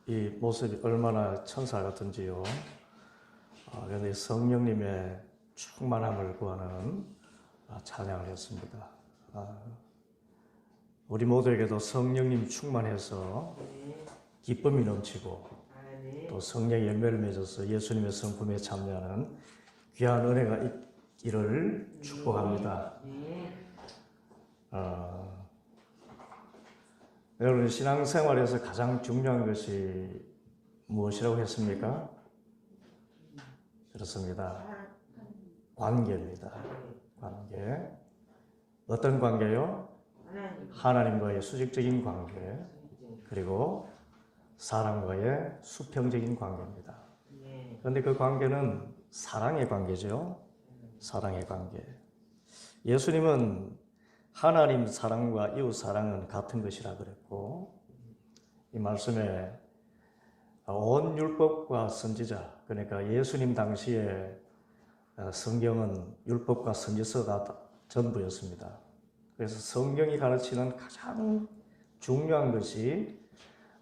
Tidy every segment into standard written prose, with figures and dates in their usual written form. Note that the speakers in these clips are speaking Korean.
이 모습이 얼마나 천사 같은지요. 그런데 성령님의 충만함을 구하는 찬양을 했습니다. 우리 모두에게도 성령님 충만해서 기쁨이 넘치고 또 성령의 열매를 맺어서 예수님의 성품에 참여하는 귀한 은혜가 있기를 축복합니다. 여러분, 신앙생활에서 가장 중요한 것이 무엇이라고 했습니까? 그렇습니다. 관계입니다. 관계. 어떤 관계요? 하나님과의 수직적인 관계, 그리고 사람과의 수평적인 관계입니다. 그런데 그 관계는 사랑의 관계죠. 사랑의 관계. 예수님은 하나님 사랑과 이웃 사랑은 같은 것이라 그랬고, 이 말씀에 온 율법과 선지자, 그러니까 예수님 당시에 성경은 율법과 선지서가 전부였습니다. 그래서 성경이 가르치는 가장 중요한 것이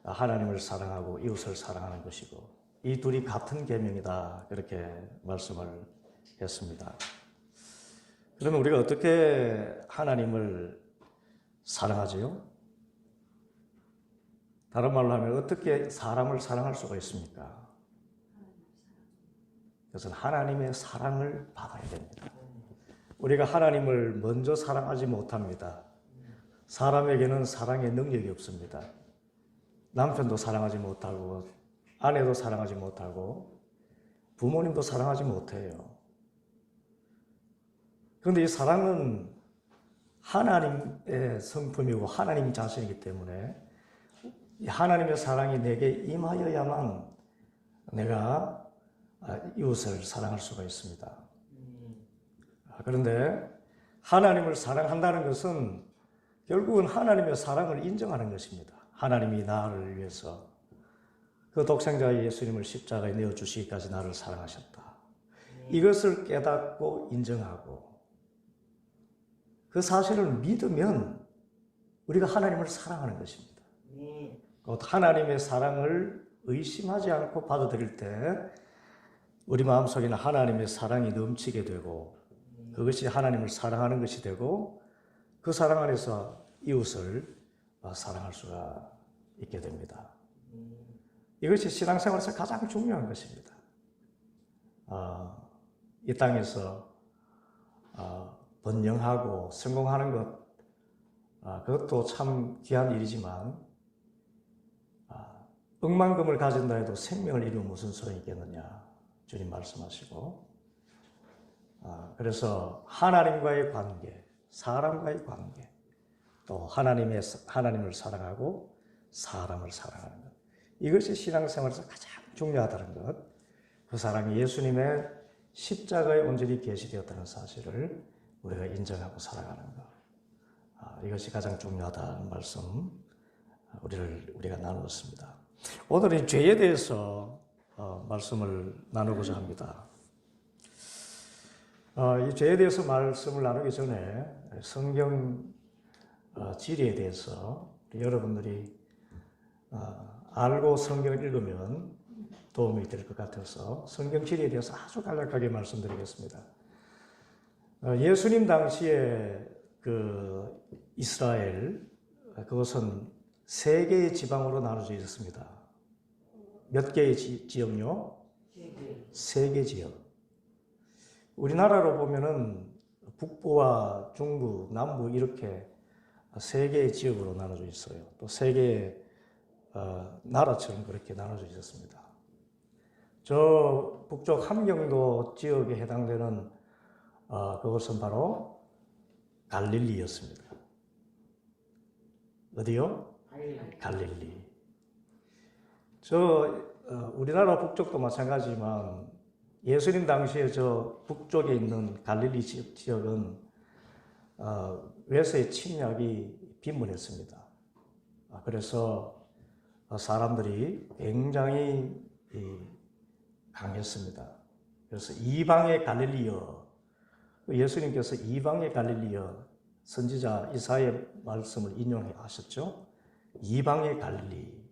하나님을 사랑하고 이웃을 사랑하는 것이고, 이 둘이 같은 계명이다, 그렇게 말씀을 했습니다. 그러면 우리가 어떻게 하나님을 사랑하지요? 다른 말로 하면 어떻게 사람을 사랑할 수가 있습니까? 그것은 하나님의 사랑을 받아야 됩니다. 우리가 하나님을 먼저 사랑하지 못합니다. 사람에게는 사랑의 능력이 없습니다. 남편도 사랑하지 못하고, 아내도 사랑하지 못하고, 부모님도 사랑하지 못해요. 그런데 이 사랑은 하나님의 성품이고 하나님 자신이기 때문에 하나님의 사랑이 내게 임하여야만 내가 이웃을 사랑할 수가 있습니다. 그런데 하나님을 사랑한다는 것은 결국은 하나님의 사랑을 인정하는 것입니다. 하나님이 나를 위해서 그 독생자 예수님을 십자가에 내어주시기까지 나를 사랑하셨다. 이것을 깨닫고 인정하고 그 사실을 믿으면 우리가 하나님을 사랑하는 것입니다. 하나님의 사랑을 의심하지 않고 받아들일 때 우리 마음속에는 하나님의 사랑이 넘치게 되고, 그것이 하나님을 사랑하는 것이 되고, 그 사랑 안에서 이웃을 사랑할 수가 있게 됩니다. 이것이 신앙생활에서 가장 중요한 것입니다. 이 땅에서 번영하고 성공하는 것, 그것도 참 귀한 일이지만 억만금을 가진다 해도 생명을 잃으면 무슨 소용이 있겠느냐, 주님 말씀하시고, 그래서 하나님과의 관계, 사람과의 관계, 또 하나님을 사랑하고 사람을 사랑하는 것, 이것이 신앙생활에서 가장 중요하다는 것, 그 사랑이 예수님의 십자가에 온전히 계시되었다는 사실을 우리가 인정하고 살아가는 것, 이것이 가장 중요하다는 말씀 우리가 나누었습니다. 오늘은 죄에 대해서 말씀을 나누고자 합니다. 이 죄에 대해서 말씀을 나누기 전에 성경 지리에 대해서 여러분들이 알고 성경을 읽으면 도움이 될 것 같아서 성경 지리에 대해서 아주 간략하게 말씀드리겠습니다. 예수님 당시에 그 이스라엘, 그것은 세 개의 지방으로 나눠져 있었습니다. 몇 개의 지역요? 세 개 지역. 우리나라로 보면은 북부와 중부, 남부 이렇게 세 개의 지역으로 나눠져 있어요. 또 세 개의 나라처럼 그렇게 나눠져 있었습니다. 저 북쪽 함경도 지역에 해당되는 그것은 바로 갈릴리였습니다. 어디요? 갈릴리. 우리나라 북쪽도 마찬가지지만 예수님 당시에 저 북쪽에 있는 갈릴리 지역은 외세의 침략이 빈번했습니다. 그래서 사람들이 굉장히 강했습니다. 그래서 이방의 갈릴리여, 예수님께서 이방의 갈릴리여, 선지자 이사야의 말씀을 인용하셨죠. 이방의 갈릴리,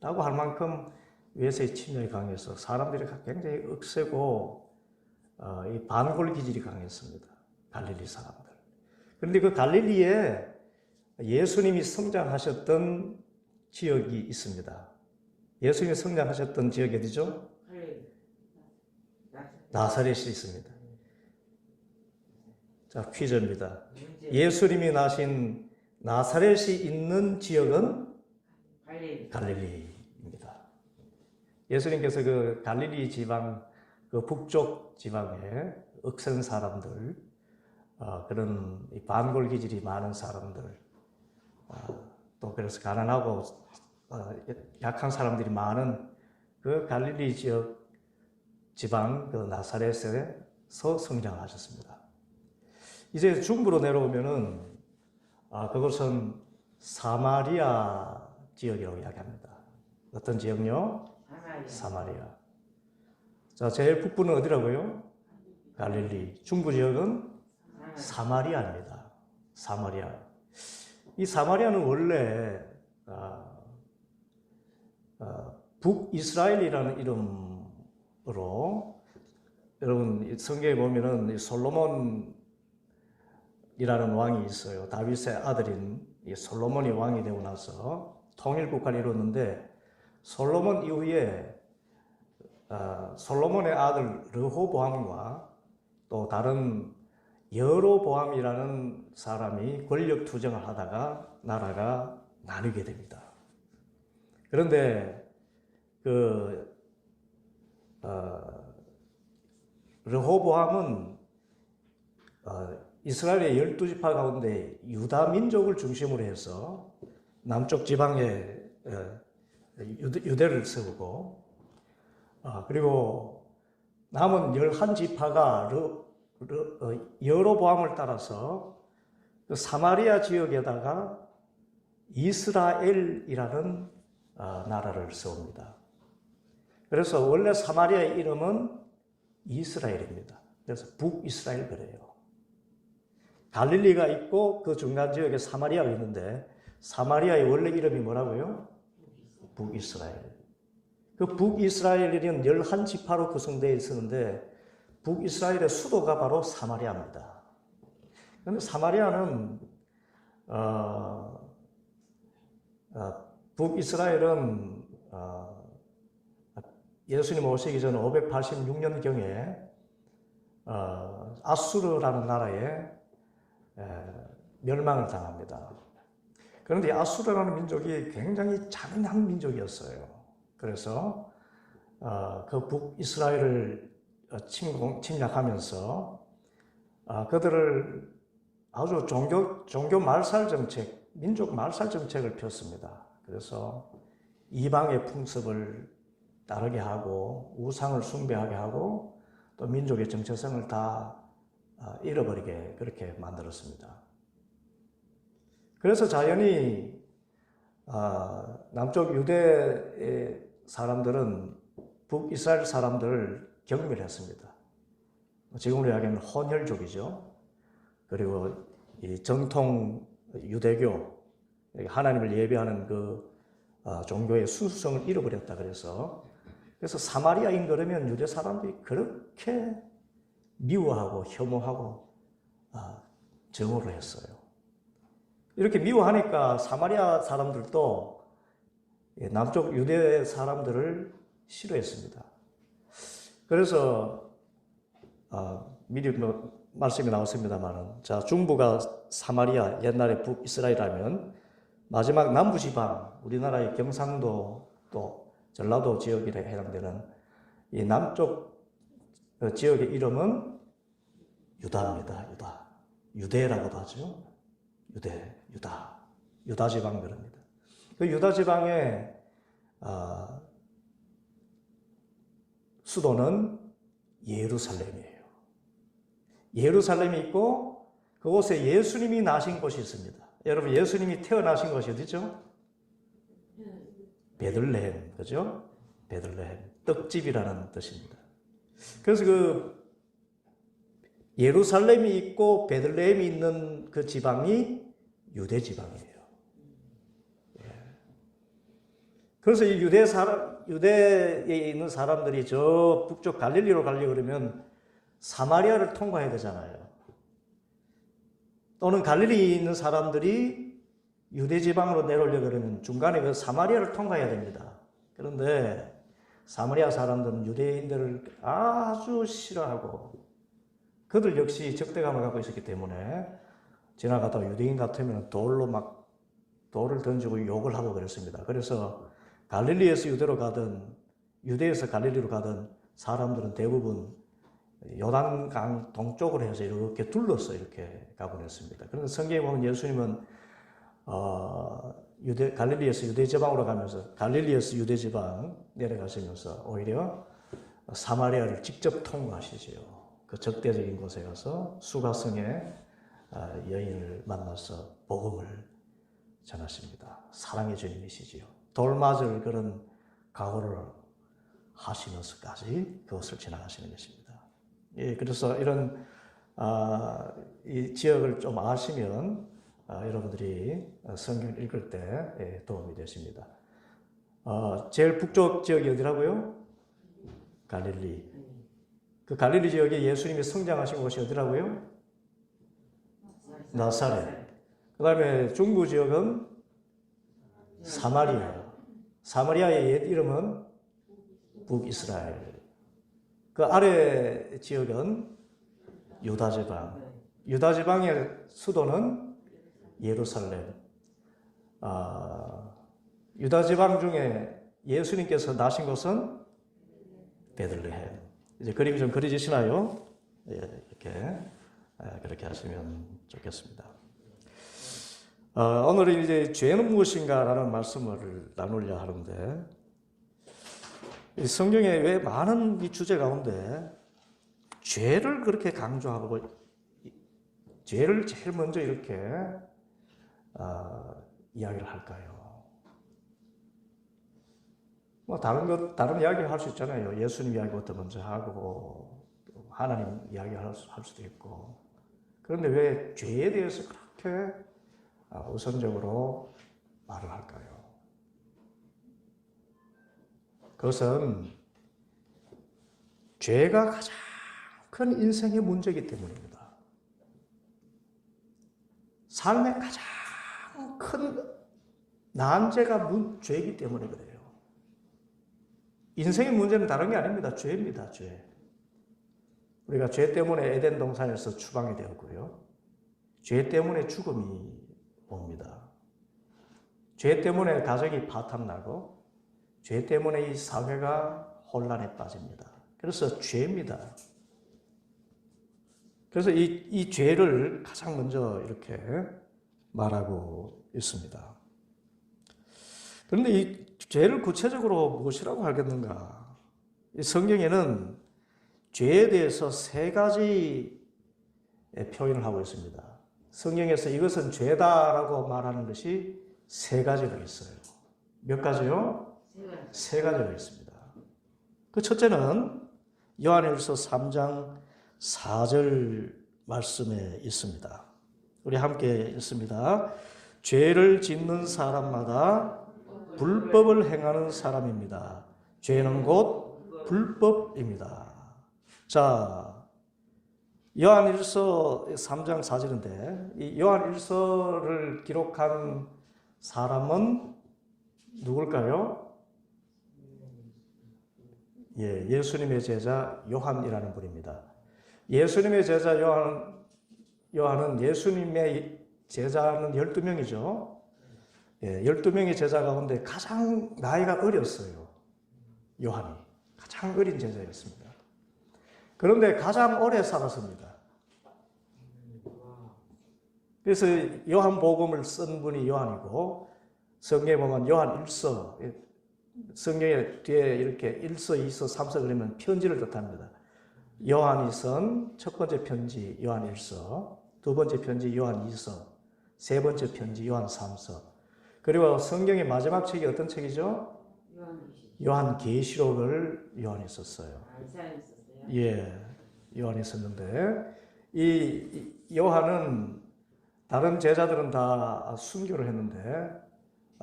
라고 할 만큼 외세의 침략이 강해서 사람들이 굉장히 억세고 이 반골 기질이 강했습니다. 갈릴리 사람들. 그런데 그 갈릴리에 예수님이 성장하셨던 지역이 있습니다. 예수님이 성장하셨던 지역이 어디죠? 나사렛이 있습니다. 자, 퀴즈입니다. 예수님이 나신 나사렛이 있는 지역은 갈릴리입니다. 예수님께서 그 갈릴리 지방, 그 북쪽 지방에 억센 사람들, 그런 반골 기질이 많은 사람들, 또 그래서 가난하고 약한 사람들이 많은 그 갈릴리 지역 지방 그 나사렛에서 성장하셨습니다. 이제 중부로 내려오면은 그것은 사마리아 지역이라고 이야기합니다. 어떤 지역요? 사마리아. 자, 제일 북부는 어디라고요? 갈릴리. 중부 지역은 사마리아입니다. 사마리아. 이 사마리아는 원래 북이스라엘이라는 이름으로, 여러분 성경에 보면은 솔로몬이라는 왕이 있어요. 다윗의 아들인 이 솔로몬이 왕이 되고 나서 통일국가를 이뤘는데, 솔로몬 이후에 솔로몬의 아들 르호보암과 또 다른 여로보암이라는 사람이 권력 투쟁을 하다가 나라가 나뉘게 됩니다. 그런데 르호보암은 이스라엘의 12지파 가운데 유다 민족을 중심으로 해서 남쪽 지방에 유대를 세우고, 그리고 남은 11지파가 여로보암을 따라서 그 사마리아 지역에다가 이스라엘이라는 나라를 세웁니다. 그래서 원래 사마리아의 이름은 이스라엘입니다. 그래서 북이스라엘 그래요. 갈릴리가 있고 그 중간 지역에 사마리아가 있는데, 사마리아의 원래 이름이 뭐라고요? 북이스라엘. 그 북이스라엘은 11지파로 구성되어 있었는데, 북이스라엘의 수도가 바로 사마리아입니다. 그런데 사마리아는 북이스라엘은 예수님 오시기 전 586년경에 아수르라는 나라에 멸망을 당합니다. 그런데 아수르라는 민족이 굉장히 잔인한 민족이었어요. 그래서 그 북이스라엘을 침략하면서 그들을 아주 종교 말살 정책, 민족 말살 정책을 폈습니다. 그래서 이방의 풍습을 따르게 하고 우상을 숭배하게 하고 또 민족의 정체성을 다 잃어버리게 그렇게 만들었습니다. 그래서 자연히 남쪽 유대의 사람들은 북이스라엘 사람들을 경멸했습니다. 지금으로 이야기하면 혼혈족이죠. 그리고 이 정통 유대교, 하나님을 예배하는 그 종교의 순수성을 잃어버렸다 그래서 사마리아인 그러면 유대 사람들이 그렇게 미워하고 혐오하고 정오를 했어요. 이렇게 미워하니까 사마리아 사람들도 남쪽 유대 사람들을 싫어했습니다. 그래서 미리 말씀이 나왔습니다만, 자, 중부가 사마리아, 옛날에 북이스라엘이라면 마지막 남부지방, 우리나라의 경상도 또 전라도 지역에 해당되는 이 남쪽 지역의 이름은 유다입니다. 유대라고도 하죠. 유다 지방 그럽니다. 그 유다 지방의 수도는 예루살렘이에요. 예루살렘이 있고 그곳에 예수님이 나신 곳이 있습니다. 여러분, 예수님이 태어나신 곳이 어디죠? 베들레헴, 그죠? 베들레헴, 떡집이라는 뜻입니다. 그래서 그 예루살렘이 있고 베들레헴이 있는 그 지방이 유대 지방이에요. 그래서 이 유대에 있는 사람들이 저 북쪽 갈릴리로 가려고 그러면 사마리아를 통과해야 되잖아요. 또는 갈릴리에 있는 사람들이 유대 지방으로 내려오려고 그러면 중간에 그 사마리아를 통과해야 됩니다. 그런데 사마리아 사람들은 유대인들을 아주 싫어하고 그들 역시 적대감을 갖고 있었기 때문에 지나가다가 유대인 같으면 돌을 던지고 욕을 하고 그랬습니다. 그래서 갈릴리에서 유대로 가든 유대에서 갈릴리로 가든 사람들은 대부분 요단강 동쪽으로 해서 이렇게 둘러서 이렇게 가곤 했습니다. 그런데 성경에 보면 예수님은 갈릴리에서 유대 지방으로 가면서 갈릴리에서 유대 지방 내려가시면서 오히려 사마리아를 직접 통과하시지요. 그 적대적인 곳에 가서 수가성의 여인을 만나서 복음을 전하십니다. 사랑의 주님이시지요. 돌맞을 그런 각오를 하시면서까지 그것을 지나가시는 것입니다. 예, 그래서 이런 이 지역을 좀 아시면 여러분들이 성경 읽을 때 도움이 되십니다. 제일 북쪽 지역이 어디라고요? 갈릴리. 그 갈릴리 지역에 예수님이 성장하신 곳이 어디라고요? 나사렛. 그 다음에 중부 지역은 사마리아. 사마리아의 옛 이름은 북이스라엘. 그 아래 지역은 유다 지방. 유다 지방의 수도는 예루살렘. 유다 지방 중에 예수님께서 나신 곳은 베들레헴. 이제 그림이 좀 그려지시나요? 예, 이렇게 그렇게 하시면 좋겠습니다. 오늘은 이제 죄는 무엇인가라는 말씀을 나누려 하는데 이 성경에 왜 많은 이 주제 가운데 죄를 그렇게 강조하고 죄를 제일 먼저 이렇게 이야기를 할까요? 뭐 다른 이야기 할 수 있잖아요. 예수님 이야기부터 먼저 하고 하나님 이야기 할 수도 있고. 그런데 왜 죄에 대해서 그렇게 우선적으로 말을 할까요? 그것은 죄가 가장 큰 인생의 문제이기 때문입니다. 삶의 가장 큰 난제가 죄이기 때문에 그래요. 인생의 문제는 다른 게 아닙니다. 죄입니다. 죄. 우리가 죄 때문에 에덴 동산에서 추방이 되었고요. 죄 때문에 죽음이 옵니다. 죄 때문에 가정이 파탄나고 죄 때문에 이 사회가 혼란에 빠집니다. 그래서 죄입니다. 그래서 이 죄를 가장 먼저 이렇게 말하고 있습니다. 그런데 이 죄를 구체적으로 무엇이라고 하겠는가? 이 성경에는 죄에 대해서 세 가지 표현을 하고 있습니다. 성경에서 이것은 죄다라고 말하는 것이 세 가지가 있어요. 몇 가지요? 세 가지가 있습니다. 그 첫째는 요한일서 3장 4절 말씀에 있습니다. 우리 함께 읽습니다. 죄를 짓는 사람마다 불법을 행하는 사람입니다. 죄는 곧 불법입니다. 자, 요한일서 3장 4절인데 이 요한일서를 기록한 사람은 누굴까요? 예, 예수님의 제자 요한이라는 분입니다. 예수님의 제자 요한은 예수님의 제자는 12명이죠. 예, 12명의 제자 가운데 가장 나이가 어렸어요. 요한이. 가장 어린 제자였습니다. 그런데 가장 오래 살았습니다. 그래서 요한복음을 쓴 분이 요한이고 성경에 보면 요한일서, 성경에 뒤에 이렇게 1서, 2서, 3서 그러면 편지를 뜻합니다. 요한이 쓴 첫 번째 편지 요한일서, 두 번째 편지 요한2서, 세 번째 편지 요한3서, 그리고 성경의 마지막 책이 어떤 책이죠? 요한계시록을 요한이 썼어요. 예, 요한이 썼는데 이 요한은 다른 제자들은 다 순교를 했는데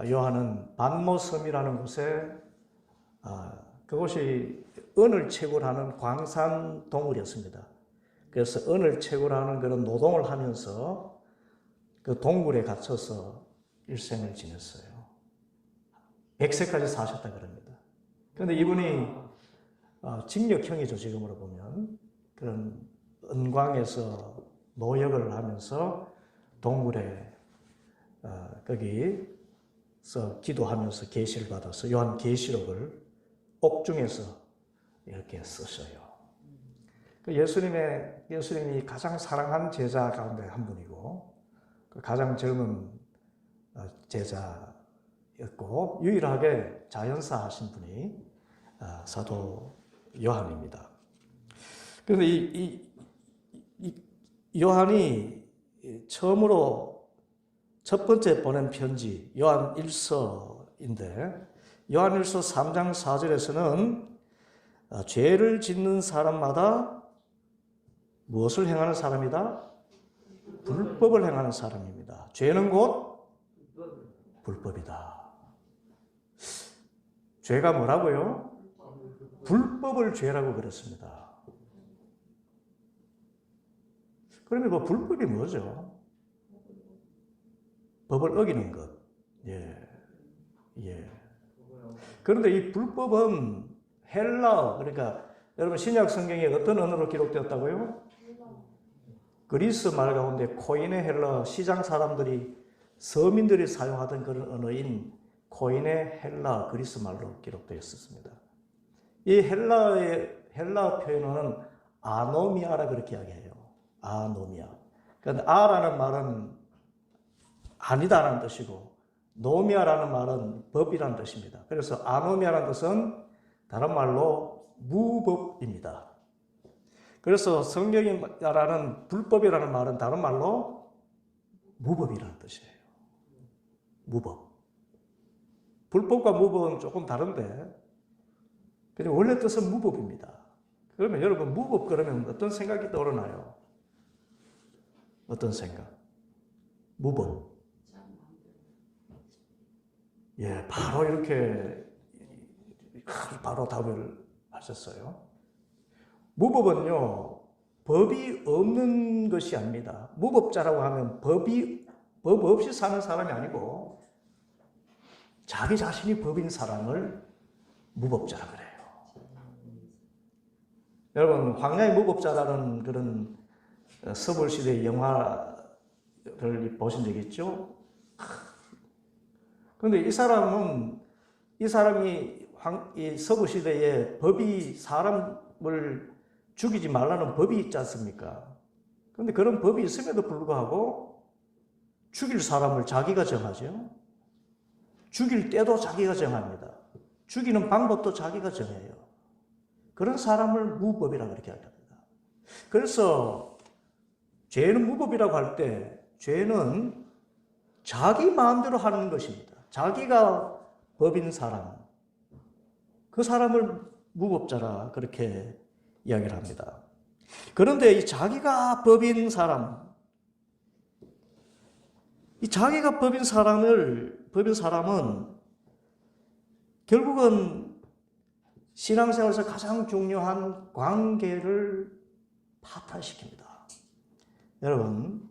요한은 반모섬이라는 곳에 그곳이 은을 채굴하는 광산 동굴이었습니다. 그래서 은을 채굴하는 그런 노동을 하면서 그 동굴에 갇혀서 일생을 지냈어요. 100세까지 사셨다 그럽니다. 그런데 이분이 징역형이죠, 지금으로 보면. 그런 은광에서 노역을 하면서 동굴에 거기서 기도하면서 계시를 받아서 요한 계시록을 옥중에서 이렇게 쓰셔요. 예수님이 가장 사랑하는 제자 가운데 한 분이고 가장 젊은 제자였고 유일하게 자연사 하신 분이 사도 요한입니다. 그런데 이 요한이 처음으로 첫 번째 보낸 편지 요한 1서인데 요한 1서 3장 4절에서는 죄를 짓는 사람마다 무엇을 행하는 사람이다? 불법을 행하는 사람입니다. 죄는 곧 불법이다. 죄가 뭐라고요? 불법을 죄라고 그랬습니다. 그러면 그 불법이 뭐죠? 법을 어기는 것. 예. 그런데 이 불법은 헬라어, 그러니까 여러분 신약 성경에 어떤 언어로 기록되었다고요? 그리스 말 가운데 코인의 헬라어, 시장 사람들이 서민들이 사용하던 그런 언어인 코인의 헬라어, 그리스 말로 기록되어 있었습니다. 이 헬라어 표현어는 아노미아라 그렇게 이야기해요. 아노미아. 그러니까 아라는 말은 아니다라는 뜻이고 노미아라는 말은 법이라는 뜻입니다. 그래서 아노미아라는 뜻은 다른 말로 무법입니다. 그래서 성경이 말하는 불법이라는 말은 다른 말로 무법이라는 뜻이에요. 무법. 불법과 무법은 조금 다른데 근데 원래 뜻은 무법입니다. 그러면 여러분 무법 그러면 어떤 생각이 떠오르나요? 어떤 생각? 무법. 바로 이렇게 바로 답을 하셨어요. 무법은요, 법이 없는 것이 아닙니다. 무법자라고 하면 법 없이 사는 사람이 아니고 자기 자신이 법인 사람을 무법자라고 그래요. 여러분, 황야의 무법자라는 그런 서불시대의 영화를 보신 적 있죠? 그런데 이 사람이 이 서부시대에 법이 사람을 죽이지 말라는 법이 있지 않습니까? 그런데 그런 법이 있음에도 불구하고 죽일 사람을 자기가 정하죠. 죽일 때도 자기가 정합니다. 죽이는 방법도 자기가 정해요. 그런 사람을 무법이라고 그렇게 합니다. 그래서 죄는 무법이라고 할 때 죄는 자기 마음대로 하는 것입니다. 자기가 법인 사람, 그 사람을 무법자라 그렇게 이야기를 합니다. 그런데 이 자기가 법인 사람, 이 자기가 법인 사람은 결국은 신앙생활에서 가장 중요한 관계를 파탄시킵니다. 여러분,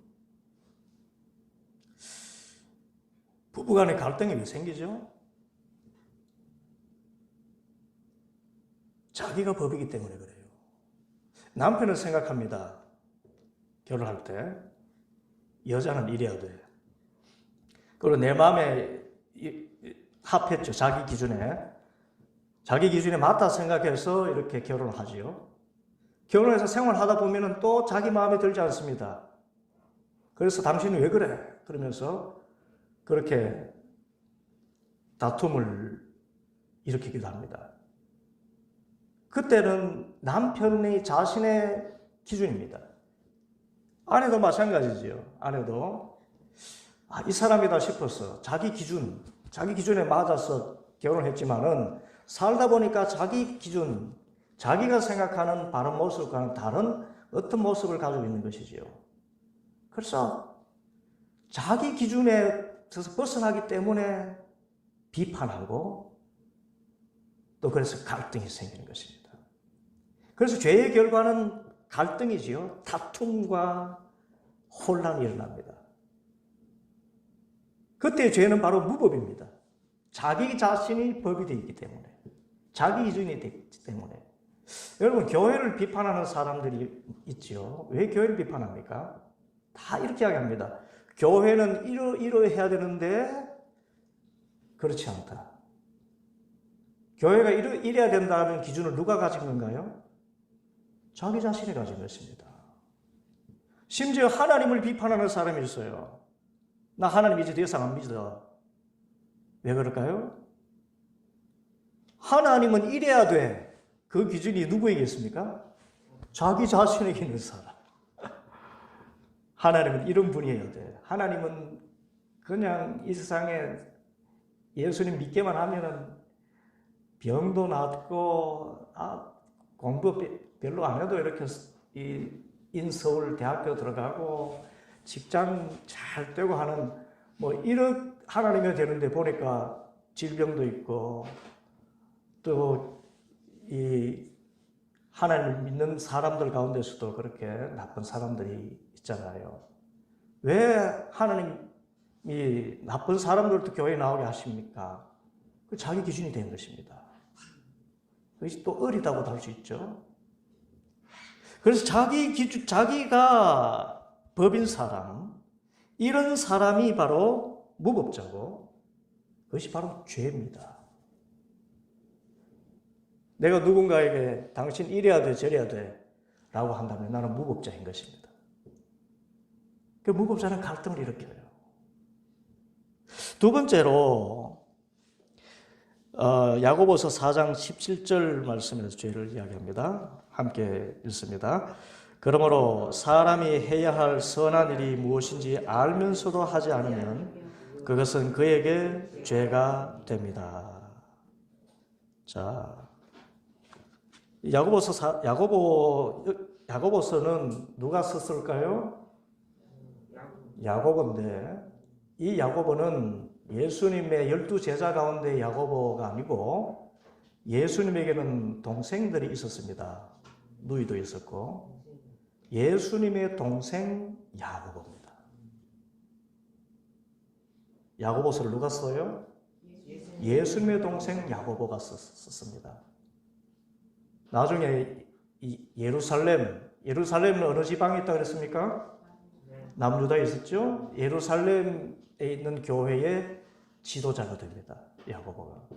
부부간의 갈등이 왜 생기죠? 자기가 법이기 때문에 그래요. 남편은 생각합니다. 결혼할 때 여자는 이래야 돼. 그리고 내 마음에 합했죠. 자기 기준에 맞다 생각해서 이렇게 결혼을 하지요. 결혼해서 생활하다 보면은 또 자기 마음에 들지 않습니다. 그래서 당신은 왜 그래? 그러면서 그렇게 다툼을 일으키기도 합니다. 그때는 남편이 자신의 기준입니다. 아내도 마찬가지지요. 아내도 이 사람이다 싶어서 자기 기준에 맞아서 결혼했지만은 살다 보니까 자기 기준, 자기가 생각하는 바른 모습과는 다른 어떤 모습을 가지고 있는 것이지요. 그래서 자기 기준에 벗어나기 때문에 비판하고 또 그래서 갈등이 생기는 것입니다. 그래서 죄의 결과는 갈등이지요. 다툼과 혼란이 일어납니다. 그때 죄는 바로 무법입니다. 자기 자신이 법이 되어 있기 때문에, 자기 기준이 되기 때문에. 여러분, 교회를 비판하는 사람들이 있죠. 왜 교회를 비판합니까? 다 이렇게 이야기합니다. 교회는 이러해야 되는데 그렇지 않다. 교회가 이래야 된다는 기준을 누가 가진 건가요? 자기 자신이 가진 것입니다. 심지어 하나님을 비판하는 사람이 있어요. 나 하나님 이제 더 이상 안 믿어. 왜 그럴까요? 하나님은 이래야 돼. 그 기준이 누구에게 있습니까? 자기 자신에게 있는 사람. 하나님은 이런 분이어야 돼. 하나님은 그냥 이 세상에 예수님 믿기만 하면은 병도 낫고 공부 별로 안 해도 이렇게 인서울 대학교 들어가고 직장 잘 되고 하는 이런 하나님이 되는데 보니까 질병도 있고 또 이 하나님을 믿는 사람들 가운데서도 그렇게 나쁜 사람들이 있잖아요. 왜 하나님이 나쁜 사람들도 교회에 나오게 하십니까? 그 자기 기준이 된 것입니다. 그것이 또 어리다고도 할 수 있죠. 그래서 자기 기준, 자기가 법인 사람, 이런 사람이 바로 무법자고, 그것이 바로 죄입니다. 내가 누군가에게 당신 이래야 돼, 저래야 돼 라고 한다면 나는 무법자인 것입니다. 그 무법자는 갈등을 일으켜요. 두 번째로 야고보서 4장 17절 말씀에서 죄를 이야기합니다. 함께 읽습니다. 그러므로 사람이 해야 할 선한 일이 무엇인지 알면서도 하지 않으면 그것은 그에게 죄가 됩니다. 자, 야고보서는 누가 썼을까요? 야고보인데, 이 야고보는 예수님의 12제자 가운데 야고보가 아니고 예수님에게는 동생들이 있었습니다. 누이도 있었고 예수님의 동생 야고보입니다. 야고보서를 누가 써요? 예수님의 동생 야고보가 썼습니다. 나중에 예루살렘은 어느 지방에 있다고 그랬습니까? 남유다에 있었죠? 예루살렘에 있는 교회의 지도자가 됩니다. 야고보가.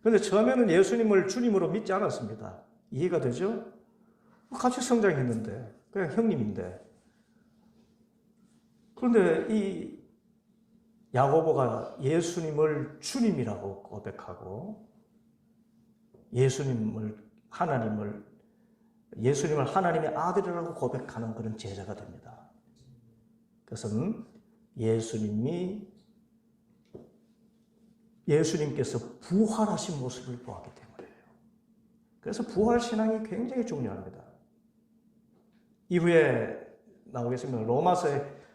그런데 처음에는 예수님을 주님으로 믿지 않았습니다. 이해가 되죠? 같이 성장했는데, 그냥 형님인데. 그런데 이 야고보가 예수님을 주님이라고 고백하고, 예수님을 하나님의 아들이라고 고백하는 그런 제자가 됩니다. 그것은 예수님께서 부활하신 모습을 보았기 때문이에요. 그래서 부활신앙이 굉장히 중요합니다. 이후에 나오겠습니다.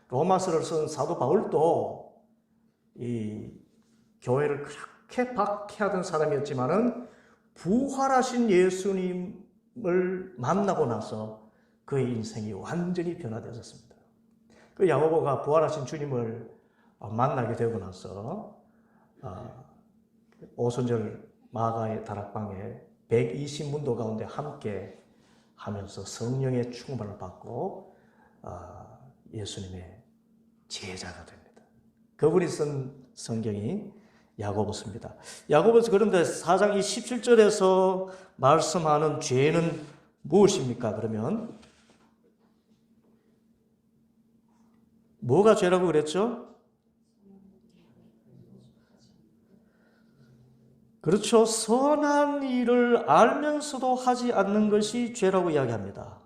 로마서를 쓴 사도 바울도 이 교회를 그렇게 박해하던 사람이었지만은 부활하신 예수님을 만나고 나서 그의 인생이 완전히 변화되었습니다. 그 야고보가 부활하신 주님을 만나게 되고 나서 오순절 마가의 다락방에 120문도 가운데 함께 하면서 성령의 충만을 받고 예수님의 제자가 됩니다. 그분이 쓴 성경이 야고보서입니다. 야고보서 그런데 4장 17절에서 말씀하는 죄는 무엇입니까? 그러면 뭐가 죄라고 그랬죠? 그렇죠. 선한 일을 알면서도 하지 않는 것이 죄라고 이야기합니다.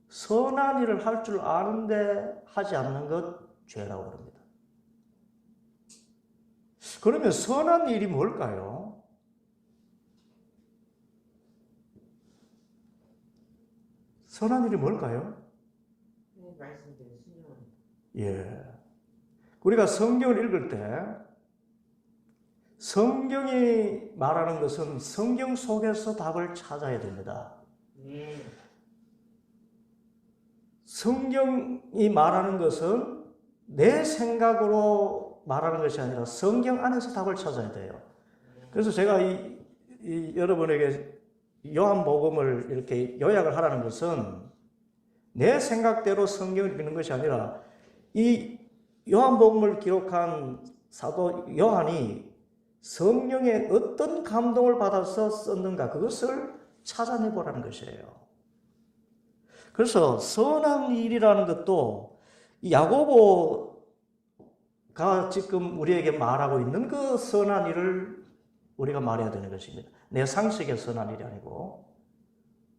선한 일을 할 줄 아는데 하지 않는 것 죄라고 합니다. 그러면 선한 일이 뭘까요? 선한 일이 뭘까요? 예. 우리가 성경을 읽을 때 성경이 말하는 것은 성경 속에서 답을 찾아야 됩니다. 성경이 말하는 것은 내 생각으로 말하는 것이 아니라 성경 안에서 답을 찾아야 돼요. 그래서 제가 여러분에게 요한복음을 이렇게 요약을 하라는 것은 내 생각대로 성경을 읽는 것이 아니라 이 요한복음을 기록한 사도 요한이 성령의 어떤 감동을 받아서 썼는가 그것을 찾아내보라는 것이에요. 그래서 선한 일이라는 것도 야고보가 지금 우리에게 말하고 있는 그 선한 일을 우리가 말해야 되는 것입니다. 내 상식의 선한 일이 아니고.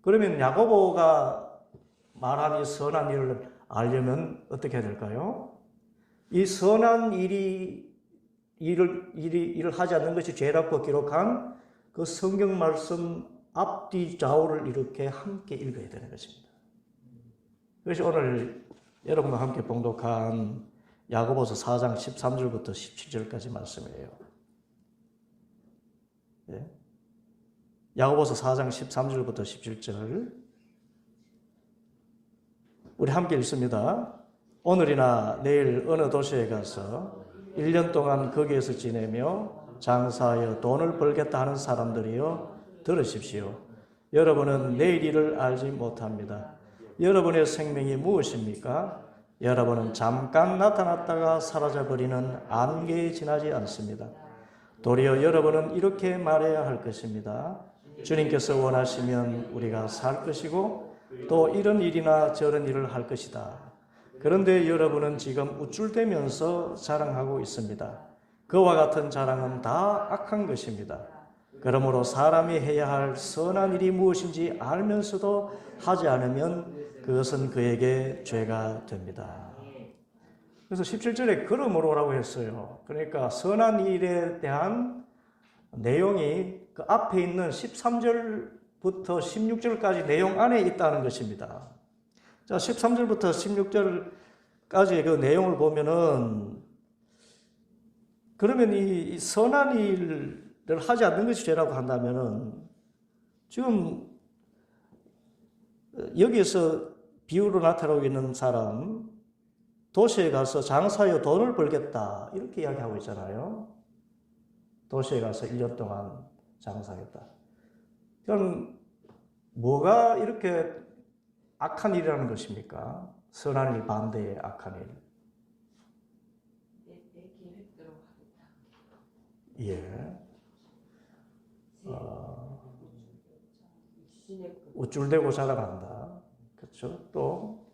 그러면 야고보가 말한 이 선한 일을 알려면 어떻게 해야 될까요? 이 선한 일을 하지 않는 것이 죄라고 기록한 그 성경 말씀 앞뒤 좌우를 이렇게 함께 읽어야 되는 것입니다. 그것이 오늘 여러분과 함께 봉독한 야고보서 4장 13절부터 17절까지 말씀이에요. 예? 야고보서 4장 13절부터 17절 우리 함께 읽습니다. 오늘이나 내일 어느 도시에 가서 1년 동안 거기에서 지내며 장사하여 돈을 벌겠다 하는 사람들이여 들으십시오. 여러분은 내일 일을 알지 못합니다. 여러분의 생명이 무엇입니까? 여러분은 잠깐 나타났다가 사라져버리는 안개에 지나지 않습니다. 도리어 여러분은 이렇게 말해야 할 것입니다. 주님께서 원하시면 우리가 살 것이고 또 이런 일이나 저런 일을 할 것이다. 그런데 여러분은 지금 우쭐대면서 자랑하고 있습니다. 그와 같은 자랑은 다 악한 것입니다. 그러므로 사람이 해야 할 선한 일이 무엇인지 알면서도 하지 않으면 그것은 그에게 죄가 됩니다. 그래서 17절에 그러므로라고 했어요. 그러니까 선한 일에 대한 내용이 그 앞에 있는 13절부터 16절까지 내용 안에 있다는 것입니다. 자, 13절부터 16절까지의 그 내용을 보면은 그러면 이 선한 일을 하지 않는 것이 죄라고 한다면은 지금 여기에서 비유로 나타나고 있는 사람 도시에 가서 장사하여 돈을 벌겠다 이렇게 이야기하고 있잖아요. 도시에 가서 1년 동안 장사하겠다. 그럼 뭐가 이렇게 악한 일이라는 것입니까? 선한 일 반대의 악한 일. 내 계획대로 하겠다. 예. 신의 우쭐대고 자랑한다. 그렇죠? 또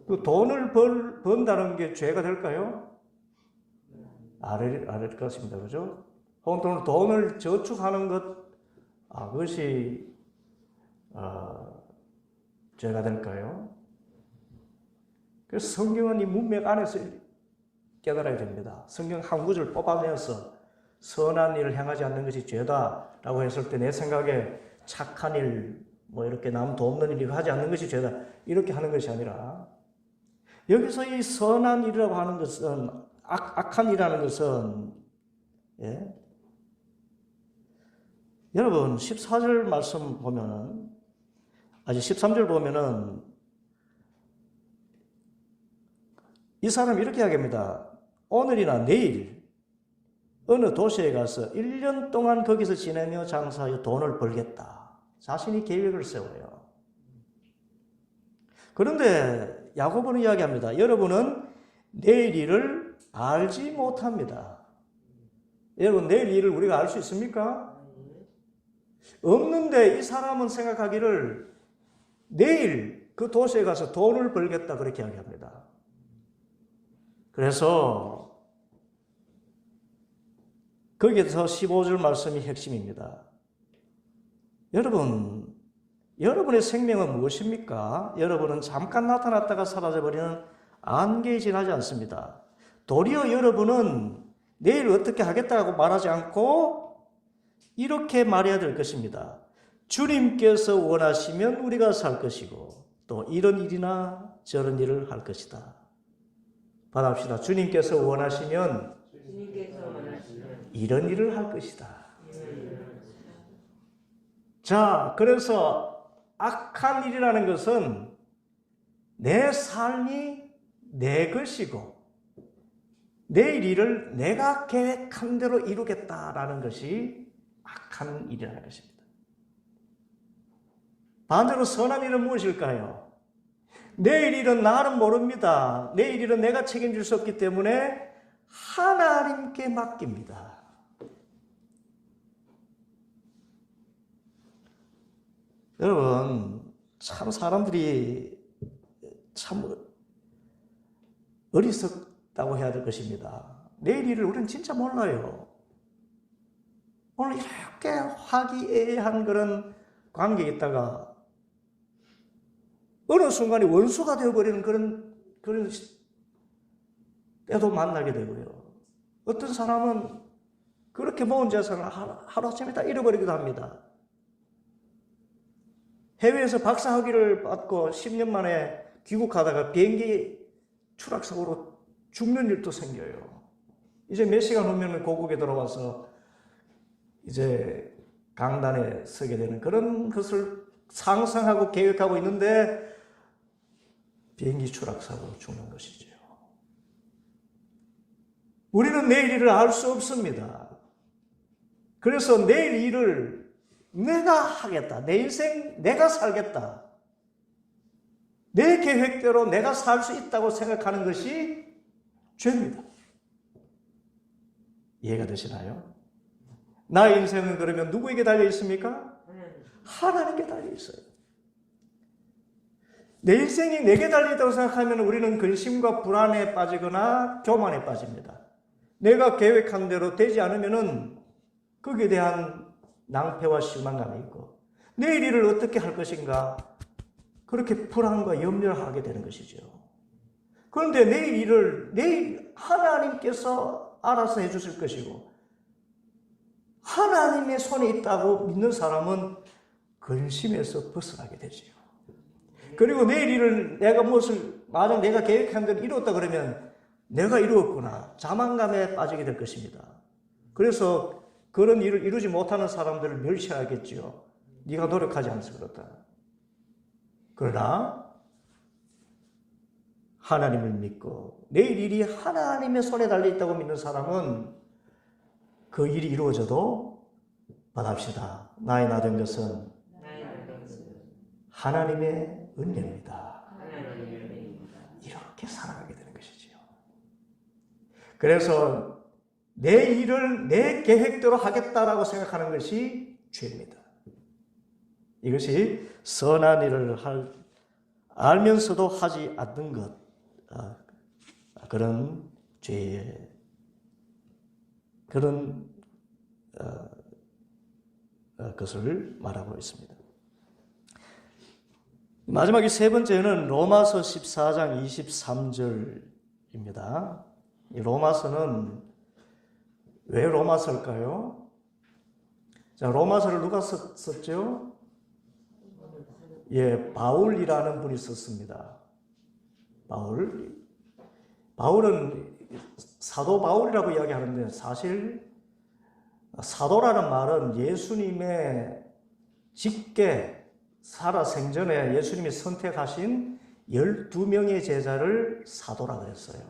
그 돈을 번다는 게 죄가 될까요? 아닐 것입니다. 그죠? 혹은 돈을 저축하는 것, 그것이 죄가 될까요? 그래서 성경은 이 문맥 안에서 깨달아야 됩니다. 성경 한 구절 뽑아내서 선한 일을 행하지 않는 것이 죄다라고 했을 때 내 생각에 착한 일, 뭐 이렇게 남 돕는 일을 하지 않는 것이 죄다 이렇게 하는 것이 아니라 여기서 이 선한 일이라고 하는 것은 악한 일이라는 것은 예? 여러분 14절 말씀 보면은 13절 보면은 이 사람이 이렇게 이야기합니다. 오늘이나 내일 어느 도시에 가서 1년 동안 거기서 지내며 장사하여 돈을 벌겠다. 자신이 계획을 세워요. 그런데 야고보는 이야기합니다. 여러분은 내일 일을 알지 못합니다. 여러분 내일 일을 우리가 알 수 있습니까? 없는데 이 사람은 생각하기를 내일 그 도시에 가서 돈을 벌겠다 그렇게 이야기합니다. 그래서 거기에서 15절 말씀이 핵심입니다. 여러분의 생명은 무엇입니까? 여러분은 잠깐 나타났다가 사라져버리는 안개에 지나지 않습니다. 도리어 여러분은 내일 어떻게 하겠다고 말하지 않고 이렇게 말해야 될 것입니다. 주님께서 원하시면 우리가 살 것이고 또 이런 일이나 저런 일을 할 것이다. 받아봅시다. 주님께서 원하시면 이런 일을 할 것이다. 자, 그래서 악한 일이라는 것은 내 삶이 내 것이고 내일 일을 내가 계획한 대로 이루겠다라는 것이 악한 일이라는 것입니다. 반대로 선한 일은 무엇일까요? 내일 일은 나는 모릅니다. 내일 일은 내가 책임질 수 없기 때문에 하나님께 맡깁니다. 여러분, 참 사람들이 참 어리석다고 해야 될 것입니다. 내일 일을 우리는 진짜 몰라요. 오늘 이렇게 화기애애한 그런 관계에 있다가 어느 순간에 원수가 되어버리는 그런 때도 만나게 되고요. 어떤 사람은 그렇게 모은 재산을 하루아침에 다 잃어버리기도 합니다. 해외에서 박사학위를 받고 10년 만에 귀국하다가 비행기 추락사고로 죽는 일도 생겨요. 이제 몇 시간 후면 고국에 들어와서 이제 강단에 서게 되는 그런 것을 상상하고 계획하고 있는데 비행기 추락사고로 죽는 것이죠. 우리는 내일 일을 알 수 없습니다. 그래서 내일 일을 내가 하겠다. 내 인생 내가 살겠다. 내 계획대로 내가 살 수 있다고 생각하는 것이 죄입니다. 이해가 되시나요? 나의 인생은 그러면 누구에게 달려 있습니까? 하나님께 달려 있어요. 내 인생이 내게 달려있다고 생각하면 우리는 근심과 불안에 빠지거나 교만에 빠집니다. 내가 계획한 대로 되지 않으면 거기에 대한 낭패와 실망감이 있고 내일 일을 어떻게 할 것인가 그렇게 불안과 염려를 하게 되는 것이죠. 그런데 내일 일을 내일 하나님께서 알아서 해주실 것이고 하나님의 손에 있다고 믿는 사람은 근심에서 벗어나게 되죠. 그리고 내일 일을 내가 무엇을 만약 내가 계획한 대로 이루었다 그러면 내가 이루었구나 자만감에 빠지게 될 것입니다. 그래서 그런 일을 이루지 못하는 사람들을 멸시하겠지요. 네가 노력하지 않아서 그렇다. 그러나 하나님을 믿고 내일 일이 하나님의 손에 달려있다고 믿는 사람은 그 일이 이루어져도 받합시다. 나의 나된 것은 하나님의 은혜입니다. 이렇게 살아가게 되는 것이지요. 그래서 내 일을 내 계획대로 하겠다라고 생각하는 것이 죄입니다. 이것이 선한 일을 알면서도 하지 않는 것, 그런 죄의 그런 것을 말하고 있습니다. 마지막에 세 번째는 로마서 14장 23절입니다. 이 로마서는 왜 로마서일까요? 자, 로마서를 누가 썼죠? 예, 바울이라는 분이 썼습니다. 바울은 사도 바울이라고 이야기하는데 사실 사도라는 말은 예수님의 직계 살아 생전에 예수님이 선택하신 12명의 제자를 사도라 그랬어요.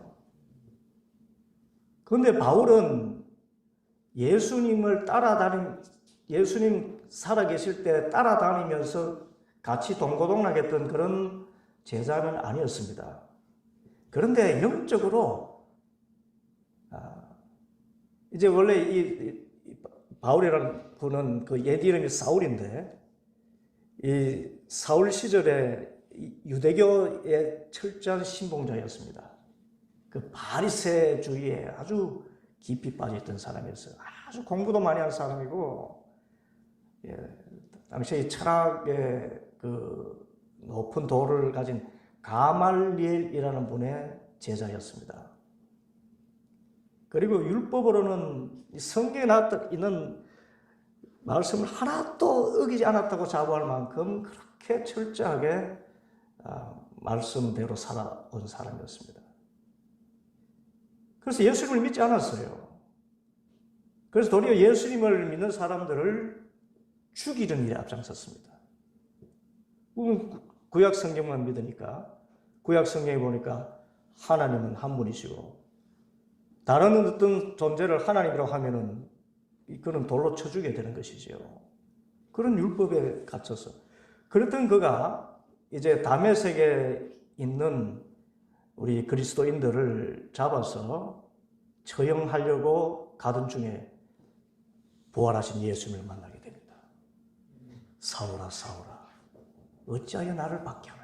그런데 바울은 예수님 살아계실 때 따라다니면서 같이 동고동락했던 그런 제자는 아니었습니다. 그런데 영적으로 이제 원래 이 바울이라는 분은 그 옛 이름이 사울인데 이 사울 시절에 유대교의 철저한 신봉자였습니다. 그 바리새주의에 아주 깊이 빠져있던 사람이었어요. 아주 공부도 많이 한 사람이고, 예, 당시 철학의 그 높은 도를 가진 가말리엘이라는 분의 제자였습니다. 그리고 율법으로는 성경에 있는 말씀을 하나도 어기지 않았다고 자부할 만큼 그렇게 철저하게 말씀대로 살아온 사람이었습니다. 그래서 예수님을 믿지 않았어요. 그래서 도리어 예수님을 믿는 사람들을 죽이는 일에 앞장섰습니다. 구약 성경만 믿으니까, 구약 성경에 보니까 하나님은 한 분이시고 다른 어떤 존재를 하나님이라고 하면은 그는 돌로 쳐 죽여야 되는 것이죠. 그런 율법에 갇혀서. 그랬던 그가 이제 다메섹에 있는 우리 그리스도인들을 잡아서 처형하려고 가던 중에 부활하신 예수님을 만나게 됩니다. 사울아, 사울아, 어찌하여 나를 박해하느냐.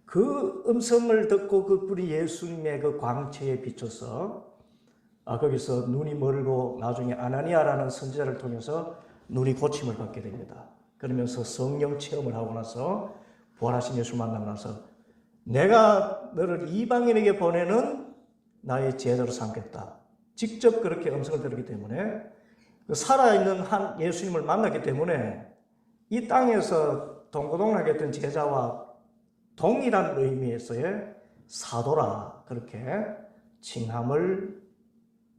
그 음성을 듣고 그분이 예수님의 그 광채에 비춰서 거기서 눈이 멀고 나중에 아나니아라는 선지자를 통해서 눈이 고침을 받게 됩니다. 그러면서 성령 체험을 하고 나서 부활하신 예수 만나고 나서 내가 너를 이방인에게 보내는 나의 제자로 삼겠다. 직접 그렇게 음성을 들었기 때문에 살아있는 한 예수님을 만났기 때문에 이 땅에서 동고동락하게 했던 제자와 동일한 의미에서의 사도라 그렇게 칭함을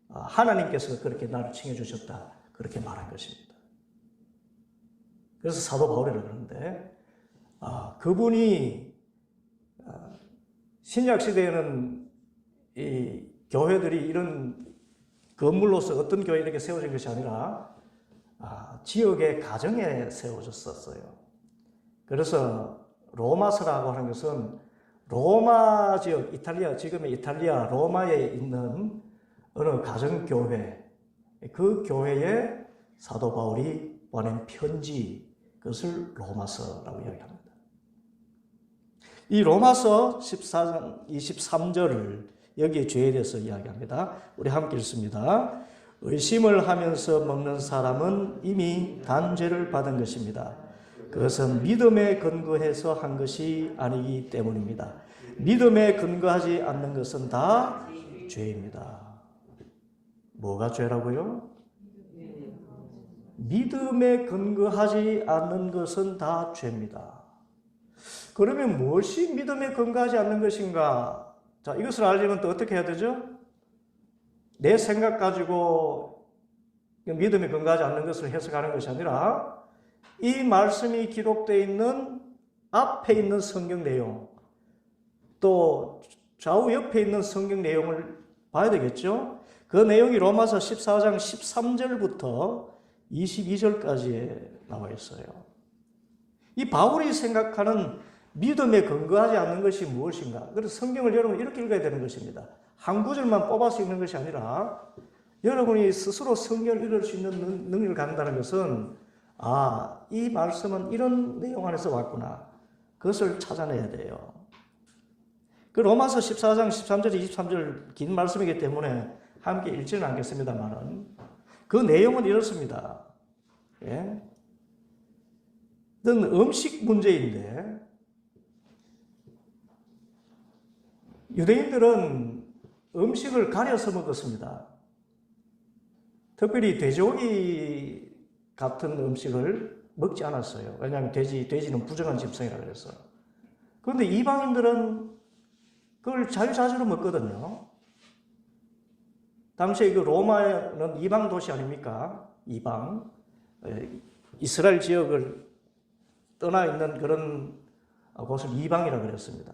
하나님께서 그렇게 나를 칭해 주셨다 그렇게 말한 것입니다. 그래서 사도 바울이라고 그러는데 그분이 신약 시대에는 이 교회들이 이런 건물로서 어떤 교회 이렇게 세워진 것이 아니라 지역의 가정에 세워졌었어요. 그래서 로마서라고 하는 것은 로마 지역, 이탈리아, 지금의 이탈리아 로마에 있는 어느 가정교회, 그 교회에 사도 바울이 보낸 편지, 그것을 로마서라고 이야기합니다. 이 로마서 14장 23절을 여기에 죄에 대해서 이야기합니다. 우리 함께 읽습니다. 의심을 하면서 먹는 사람은 이미 단죄를 받은 것입니다. 그것은 믿음에 근거해서 한 것이 아니기 때문입니다. 믿음에 근거하지 않는 것은 다 죄입니다. 뭐가 죄라고요? 믿음에 근거하지 않는 것은 다 죄입니다. 그러면 무엇이 믿음에 근거하지 않는 것인가? 자, 이것을 알려면 또 어떻게 해야 되죠? 내 생각 가지고 믿음에 근거하지 않는 것을 해석하는 것이 아니라 이 말씀이 기록되어 있는 앞에 있는 성경 내용, 또 좌우 옆에 있는 성경 내용을 봐야 되겠죠? 그 내용이 로마서 14장 13절부터 22절까지에 나와 있어요. 이 바울이 생각하는 믿음에 근거하지 않는 것이 무엇인가? 그래서 성경을 여러분 이렇게 읽어야 되는 것입니다. 한 구절만 뽑아서 읽는 것이 아니라 여러분이 스스로 성경을 읽을 수 있는 능력을 갖는다는 것은 이 말씀은 이런 내용 안에서 왔구나. 그것을 찾아내야 돼요. 그 로마서 14장 13절, 23절 긴 말씀이기 때문에 함께 읽지는 않겠습니다만은 그 내용은 이렇습니다. 예? 이건 음식 문제인데 유대인들은 음식을 가려서 먹었습니다. 특별히 돼지고기 같은 음식을 먹지 않았어요. 왜냐하면 돼지는 부정한 짐승이라 그래서. 그런데 이방인들은 그걸 자유자재로 먹거든요. 당시에 그 로마는 이방 도시 아닙니까? 이방. 이스라엘 지역을 떠나 있는 그런 곳을 이방이라고 그랬습니다.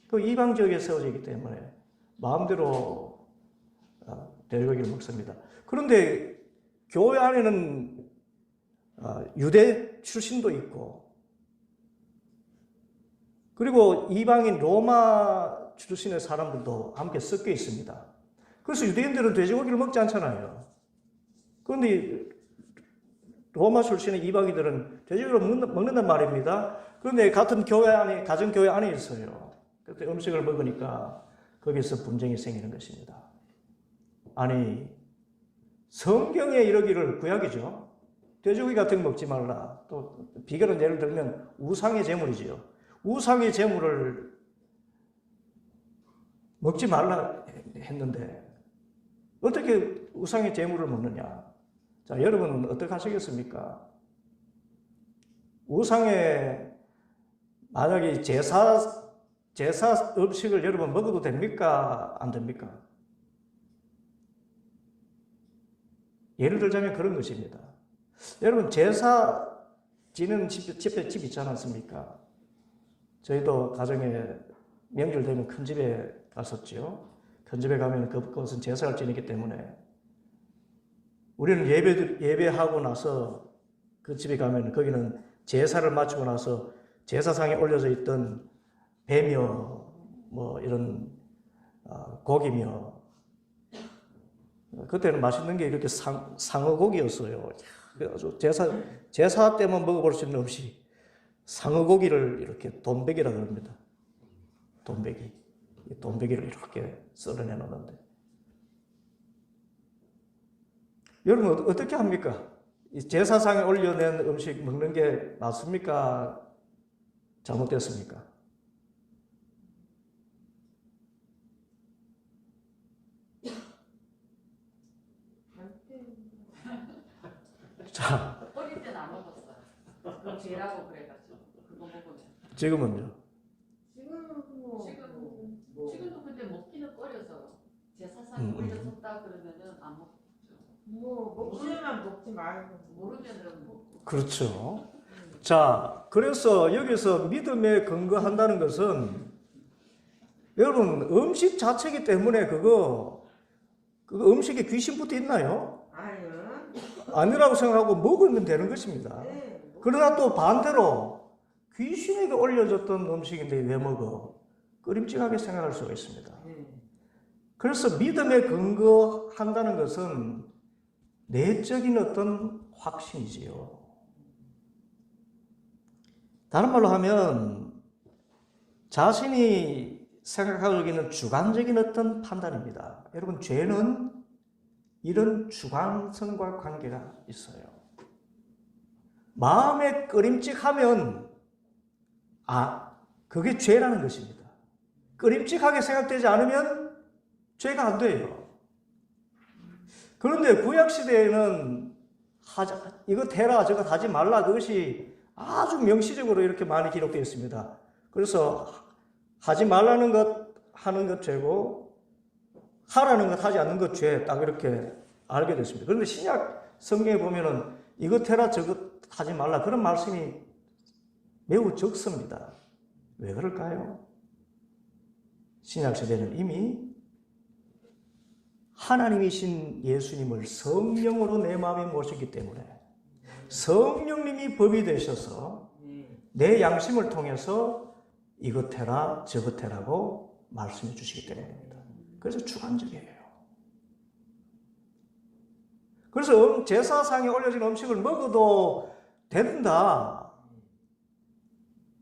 그 이방 지역에 세워지기 때문에 마음대로 돼지고기를 먹습니다. 그런데 교회 안에는 유대 출신도 있고 그리고 이방인 로마 출신의 사람들도 함께 섞여 있습니다. 그래서 유대인들은 돼지고기를 먹지 않잖아요. 그런데 로마 출신의 이방인들은 돼지고기를 먹는단 말입니다. 그런데 같은 교회 안에, 가정교회 안에 있어요. 그때 음식을 먹으니까 거기서 분쟁이 생기는 것입니다. 아니, 성경에 이러기를 구약이죠. 돼지고기 같은 거 먹지 말라. 또 비결은 예를 들면 우상의 제물이지요. 우상의 제물을 먹지 말라 했는데 어떻게 우상의 제물을 먹느냐? 자, 여러분은 어떻게 하시겠습니까? 우상의 만약에 제사 음식을 여러분 먹어도 됩니까? 안 됩니까? 예를 들자면 그런 것입니다. 여러분 제사 지내는 집 있지 않았습니까? 저희도 가정에 명절 되면 큰 집에 갔었죠. 큰 집에 가면 그것은 제사를 지내기 때문에 우리는 예배하고 나서 그 집에 가면 거기는 제사를 마치고 나서 제사상에 올려져 있던 배며 뭐 이런 고기며 그때는 맛있는 게 이렇게 상어고기였어요. 그래가지고 제사 때만 먹어볼 수 있는 음식 상어고기를 이렇게 돈베기라고 합니다. 돈베기를 이렇게 썰어내 놓는데 여러분 어떻게 합니까? 제사상에 올려낸 음식 먹는 게 맞습니까? 잘못됐습니까? 자, 어릴 때는 안 먹었어요. 그럼 죄라고 그래가지고 그거 먹으면. 지금은요? 지금도 근데 먹기는 꺼려서요. 제사상에 올려줬다 그러면은 안 먹죠. 먹으면 먹지 말고 모르면은 먹고. 그렇죠. 자, 그래서 여기서 믿음에 근거한다는 것은 여러분 음식 자체이기 때문에 그거 음식에 귀신 붙어 있나요? 아니라고 생각하고 먹으면 되는 것입니다. 그러나 또 반대로 귀신에게 올려졌던 음식인데 왜 먹어? 끄림직하게 생각할 수가 있습니다. 그래서 믿음에 근거한다는 것은 내적인 어떤 확신이지요. 다른 말로 하면 자신이 생각하고 있는 주관적인 어떤 판단입니다. 여러분 죄는 이런 주관성과 관계가 있어요. 마음에 끄림직하면 그게 죄라는 것입니다. 끄림직하게 생각되지 않으면 죄가 안 돼요. 그런데 구약시대에는 이것 해라 저것 하지 말라 그것이 아주 명시적으로 이렇게 많이 기록되어 있습니다. 그래서 하지 말라는 것 하는 것 죄고 하라는 것 하지 않는 것 죄 딱 이렇게 알게 됐습니다. 그런데 신약 성경에 보면은 이것 해라 저것 하지 말라 그런 말씀이 매우 적습니다. 왜 그럴까요? 신약 시대는 이미 하나님이신 예수님을 성령으로 내 마음에 모셨기 때문에 성령님이 법이 되셔서 내 양심을 통해서 이것 해라 저것 해라고 말씀해 주시기 때문입니다. 그래서 주관적이에요. 그래서 제사상에 올려진 음식을 먹어도 된다.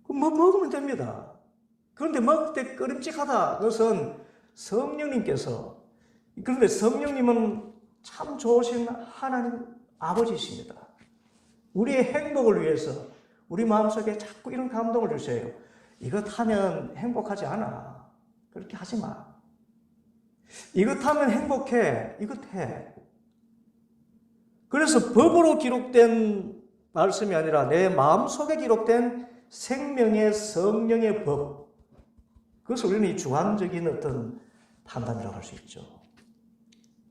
먹으면 됩니다. 그런데 먹을 때 끄림직하다. 그것은 성령님께서 그런데 성령님은 참 좋으신 하나님 아버지이십니다. 우리의 행복을 위해서 우리 마음속에 자꾸 이런 감동을 주세요. 이것 하면 행복하지 않아. 그렇게 하지 마. 이것 하면 행복해. 이것 해. 그래서 법으로 기록된 말씀이 아니라 내 마음속에 기록된 생명의 성령의 법. 그것을 우리는 이 주관적인 어떤 판단이라고 할 수 있죠.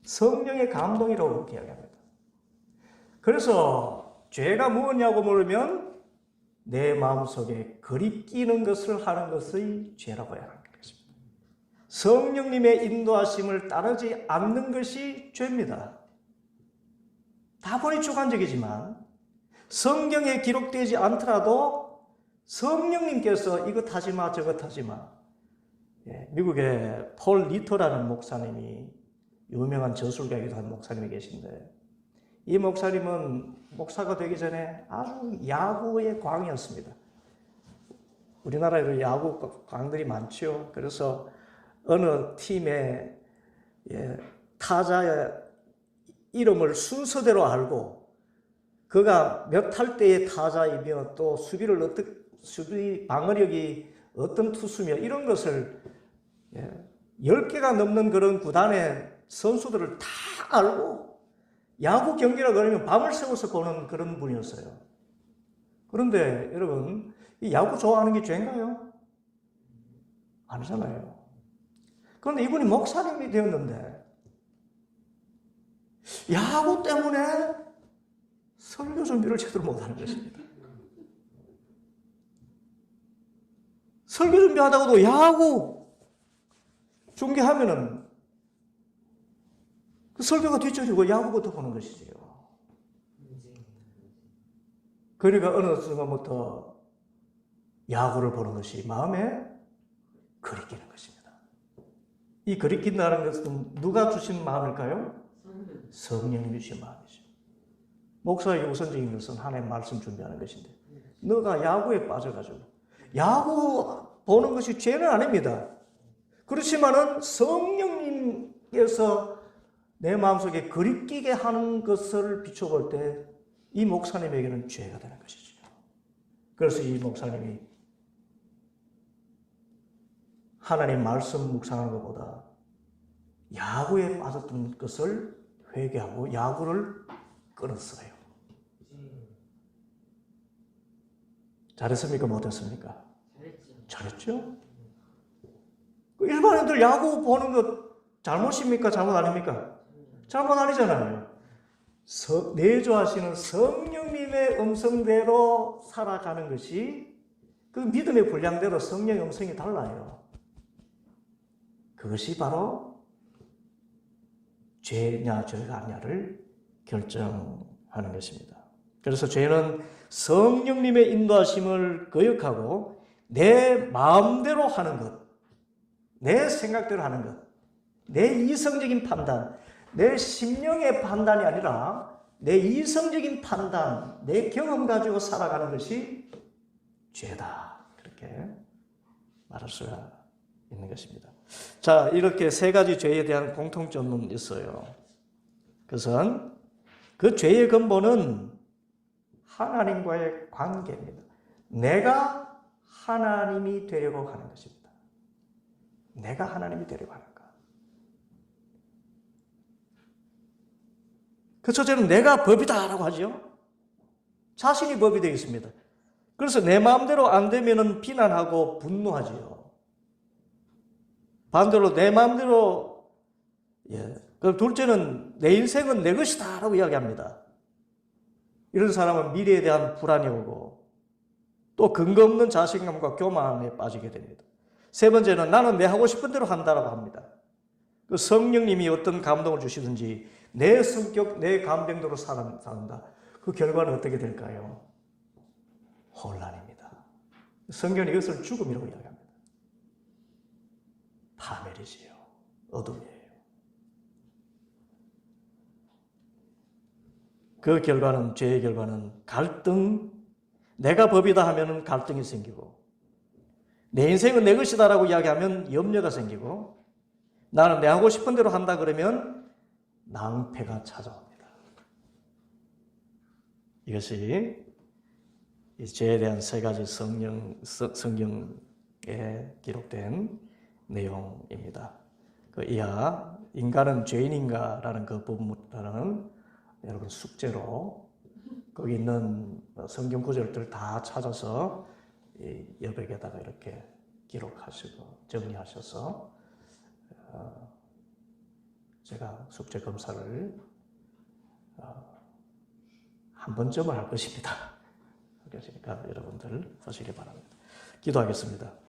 성령의 감동이라고 그렇게 이야기합니다. 그래서 죄가 무엇냐고 물으면 내 마음속에 거리끼는 것을 하는 것의 죄라고 이야기합니다. 성령님의 인도하심을 따르지 않는 것이 죄입니다. 다분히 주관적이지만 성경에 기록되지 않더라도 성령님께서 이것 하지 마 저것 하지 마. 미국의 폴 리터라는 목사님이 유명한 저술가이기도 한 목사님이 계신데 이 목사님은 목사가 되기 전에 아주 야구의 광이었습니다. 우리나라에도 야구 광들이 많죠. 그래서 어느 팀의 타자의 이름을 순서대로 알고 그가 몇 할때의 타자이며 또 수비 방어력이 어떤 투수며 이런 것을 10개가 넘는 그런 구단의 선수들을 다 알고 야구 경기라 그러면 밤을 새워서 보는 그런 분이었어요. 그런데 여러분 이 야구 좋아하는 게 죄인가요? 아니잖아요. 그런데 이분이 목사님이 되었는데 야구 때문에 설교 준비를 제대로 못하는 것입니다. 설교 준비하다가도 야구 중계하면은 그 설교가 뒤처지고 야구부터 보는 것이지요. 그러니까 어느 순간부터 야구를 보는 것이 마음에 그리끼는 것입니다. 이 그리낀다는 것은 누가 주신 마음일까요? 성령님이 주신 마음이죠. 목사에게 우선적인 것은 하나님의 말씀 준비하는 것인데 너가 야구에 빠져가지고 야구 보는 것이 죄는 아닙니다. 그렇지만은 성령님께서 내 마음속에 그리끼게 하는 것을 비춰볼 때 이 목사님에게는 죄가 되는 것이죠. 그래서 이 목사님이 하나님 말씀 묵상하는 것보다 야구에 빠졌던 것을 회개하고 야구를 끊었어요. 잘했습니까? 못했습니까? 잘했죠? 일반인들 야구 보는 것 잘못입니까? 잘못 아닙니까? 잘못 아니잖아요. 내주하시는 성령님의 음성대로 살아가는 것이 그 믿음의 분량대로 성령의 음성이 달라요. 그것이 바로 죄냐 죄가 아니냐를 결정하는 것입니다. 그래서 죄는 성령님의 인도하심을 거역하고 내 마음대로 하는 것, 내 생각대로 하는 것, 내 이성적인 판단, 내 심령의 판단이 아니라 내 이성적인 판단, 내 경험 가지고 살아가는 것이 죄다. 그렇게 말할 수가 있는 것입니다. 자, 이렇게 세 가지 죄에 대한 공통점은 있어요. 그것은 그 죄의 근본은 하나님과의 관계입니다. 내가 하나님이 되려고 하는 것입니다. 내가 하나님이 되려고 하는가. 그 첫째는 내가 법이다라고 하죠. 자신이 법이 되어 있습니다. 그래서 내 마음대로 안 되면은 비난하고 분노하지요. 반대로 내 마음대로, 그 둘째는 내 인생은 내 것이다라고 이야기합니다. 이런 사람은 미래에 대한 불안이 오고 또 근거 없는 자신감과 교만에 빠지게 됩니다. 세 번째는 나는 내 하고 싶은 대로 한다라고 합니다. 그 성령님이 어떤 감동을 주시든지 내 성격, 내 감정대로 산다. 그 결과는 어떻게 될까요? 혼란입니다. 성경은 이것을 죽음이라고 이야기합니다. 파멸이지요. 어둠이에요. 그 결과는, 죄의 결과는 갈등, 내가 법이다 하면 갈등이 생기고 내 인생은 내 것이다라고 이야기하면 염려가 생기고 나는 내 하고 싶은 대로 한다 그러면 낭패가 찾아옵니다. 이것이 이 죄에 대한 세 가지 성경에 기록된 내용입니다. 그 이하 인간은 죄인인가라는 그 부분부터는 여러분 숙제로 거기 있는 성경 구절들 다 찾아서 이 여백에다가 이렇게 기록하시고 정리하셔서 제가 숙제 검사를 한 번쯤은 할 것입니다. 그러니까 여러분들 하시기 바랍니다. 기도하겠습니다.